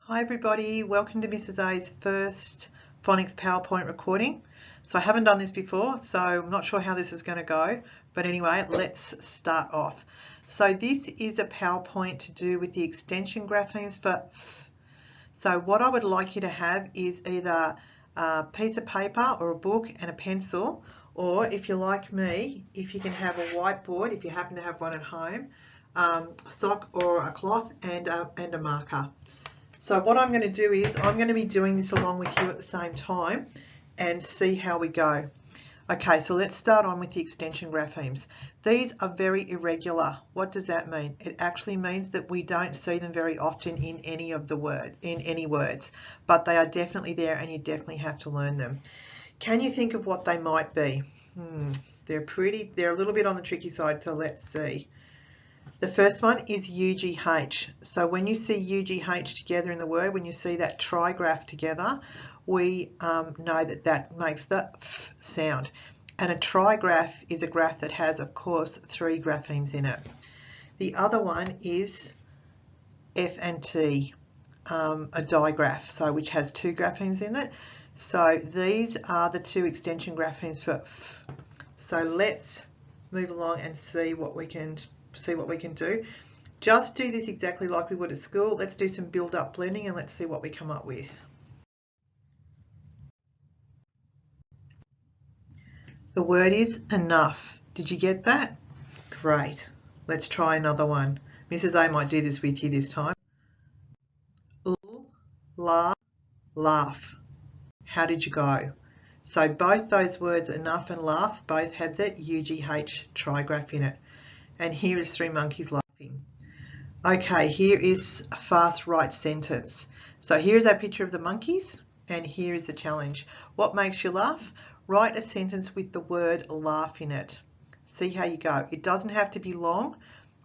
Hi everybody, welcome to Mrs. A's first phonics PowerPoint recording. So I haven't done this before, so I'm not sure how this is going to go, but anyway, let's start off. So this is a PowerPoint to do with the extension graphemes for F. So what I would like you to have is either a piece of paper or a book and a pencil, or if you're like me, if you can have a whiteboard, if you happen to have one at home, a sock or a cloth and a marker. So what I'm going to do is I'm going to be doing this along with you at the same time and see how we go. Okay, so let's start on with the extension graphemes. These are very irregular. What does that mean? It actually means that we don't see them very often in any words, but they are definitely there and you definitely have to learn them. Can you think of what they might be? They're a little bit on the tricky side, so let's see. The first one is UGH. So when you see UGH together in the word, when you see that trigraph together, we know that that makes the F sound. And a trigraph is a graph that has, of course, 3 graphemes in it. The other one is F and T, a digraph, so which has 2 graphemes in it. So these are the 2 extension graphemes for F. So let's move along and see what we can do. Just do this exactly like we would at school. Let's do some build-up blending and let's see what we come up with. The word is enough. Did you get that? Great. Let's try another one. Mrs. A might do this with you this time. Laugh. How did you go? So both those words, enough and laugh, both have that UGH trigraph in it. And here is 3 monkeys laughing. Okay, here is a fast right sentence. So here's our picture of the monkeys, and here is the challenge. What makes you laugh? Write a sentence with the word laugh in it. See how you go. It doesn't have to be long,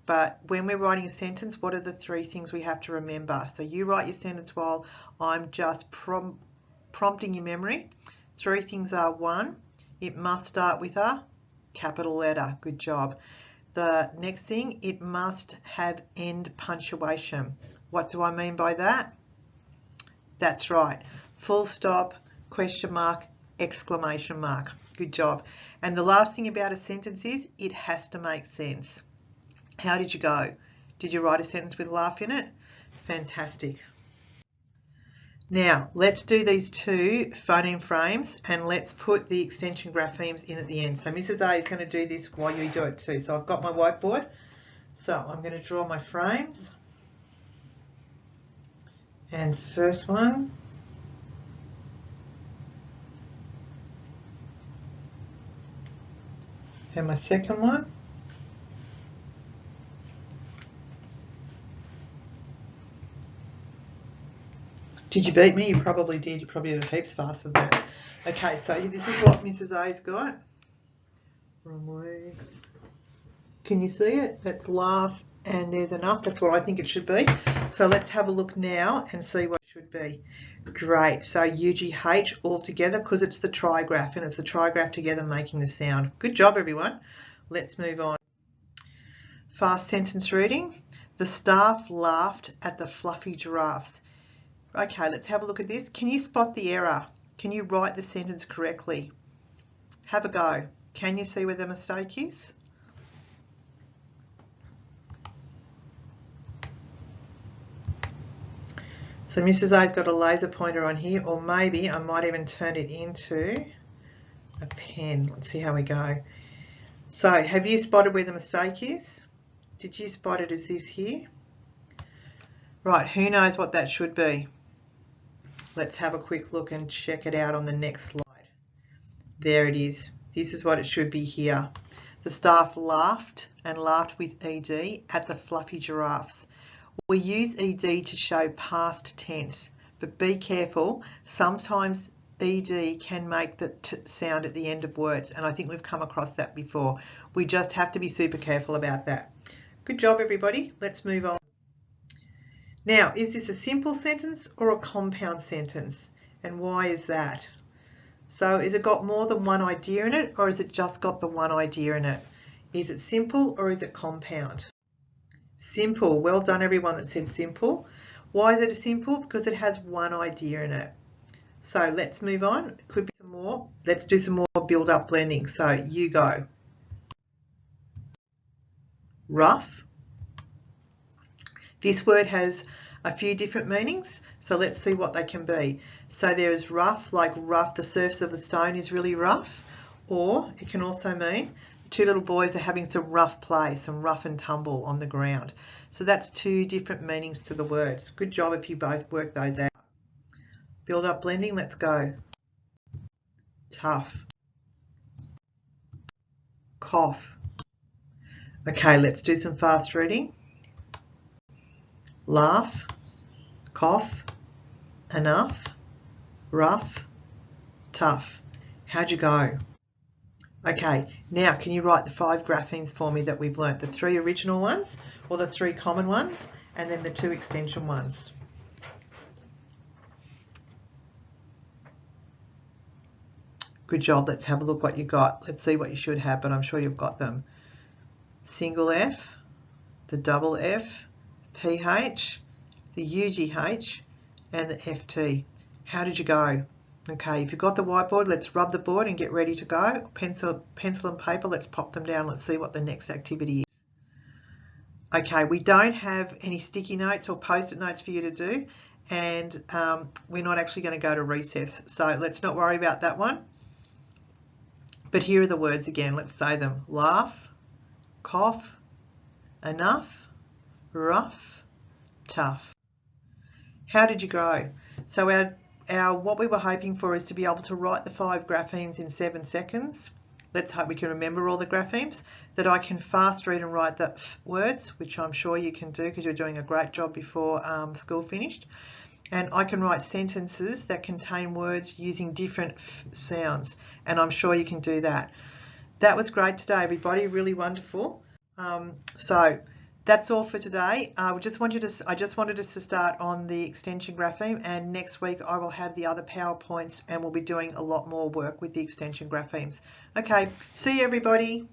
but when we're writing a sentence, what are the 3 things we have to remember? So you write your sentence while I'm just prompting your memory. 3 things are: 1, it must start with a capital letter. Good job. The next thing, it must have end punctuation. What do I mean by that? That's right. Full stop, question mark, exclamation mark. Good job. And the last thing about a sentence is it has to make sense. How did you go? Did you write a sentence with laugh in it? Fantastic. Now, let's do these 2 phoneme frames and let's put the extension graphemes in at the end. So Mrs. A is going to do this while you do it too. So I've got my whiteboard. So I'm going to draw my frames. And first one. And my second one. Did you beat me? You probably did. You probably did it heaps faster than that. Okay, so this is what Mrs. A's got. Wrong way. Can you see it? That's laugh and there's enough. That's what I think it should be. So let's have a look now and see what it should be. Great. So UGH all together because it's the trigraph and it's the trigraph together making the sound. Good job, everyone. Let's move on. Fast sentence reading. The staff laughed at the fluffy giraffes. Okay, let's have a look at this. Can you spot the error? Can you write the sentence correctly? Have a go. Can you see where the mistake is? So Mrs. A's got a laser pointer on here, or maybe I might even turn it into a pen. Let's see how we go. So have you spotted where the mistake is? Did you spot it as this here? Right, who knows what that should be? Let's have a quick look and check it out on the next slide. There it is. This is what it should be here. The staff laughed and laughed with ED at the fluffy giraffes. We use ED to show past tense, but be careful. Sometimes ED can make the T sound at the end of words, and I think we've come across that before. We just have to be super careful about that. Good job, everybody. Let's move on. Now, is this a simple sentence or a compound sentence? And why is that? So has it got more than one idea in it, or has it just got the one idea in it? Is it simple or is it compound? Simple. Well done, everyone that said simple. Why is it simple? Because it has one idea in it. So let's move on. It could be some more. Let's do some more build-up blending. So you go. Rough. This word has a few different meanings, so let's see what they can be. So there is rough, like rough, the surface of the stone is really rough, or it can also mean two little boys are having some rough play, some rough and tumble on the ground. So that's two different meanings to the words. Good job if you both work those out. Build up blending, let's go. Tough. Cough. Okay, let's do some fast reading. Laugh, cough, enough, rough, tough. How'd you go? Okay, now can you write the 5 graphemes for me that we've learnt? The 3 original ones, or the 3 common ones, and then the 2 extension ones. Good job. Let's have a look what you got. Let's see what you should have, but I'm sure you've got them. Single F, the double F, PH, the UGH, and the FT. How did you go? Okay, if you've got the whiteboard, let's rub the board and get ready to go. Pencil and paper, let's pop them down. Let's see what the next activity is. Okay, we don't have any sticky notes or post-it notes for you to do, and we're not actually going to go to recess, so let's not worry about that one. But here are the words again. Let's say them. Laugh, cough, enough, rough, tough. How did you grow? So our what we were hoping for is to be able to write the 5 graphemes in 7 seconds. Let's hope we can remember all the graphemes, that I can fast read and write the words, which I'm sure you can do because you're doing a great job before school finished. And I can write sentences that contain words using different sounds, and I'm sure you can do that. That was great today, everybody, really wonderful. So that's all for today. I just wanted us to start on the extension grapheme, and next week I will have the other PowerPoints and we'll be doing a lot more work with the extension graphemes. Okay, see you everybody.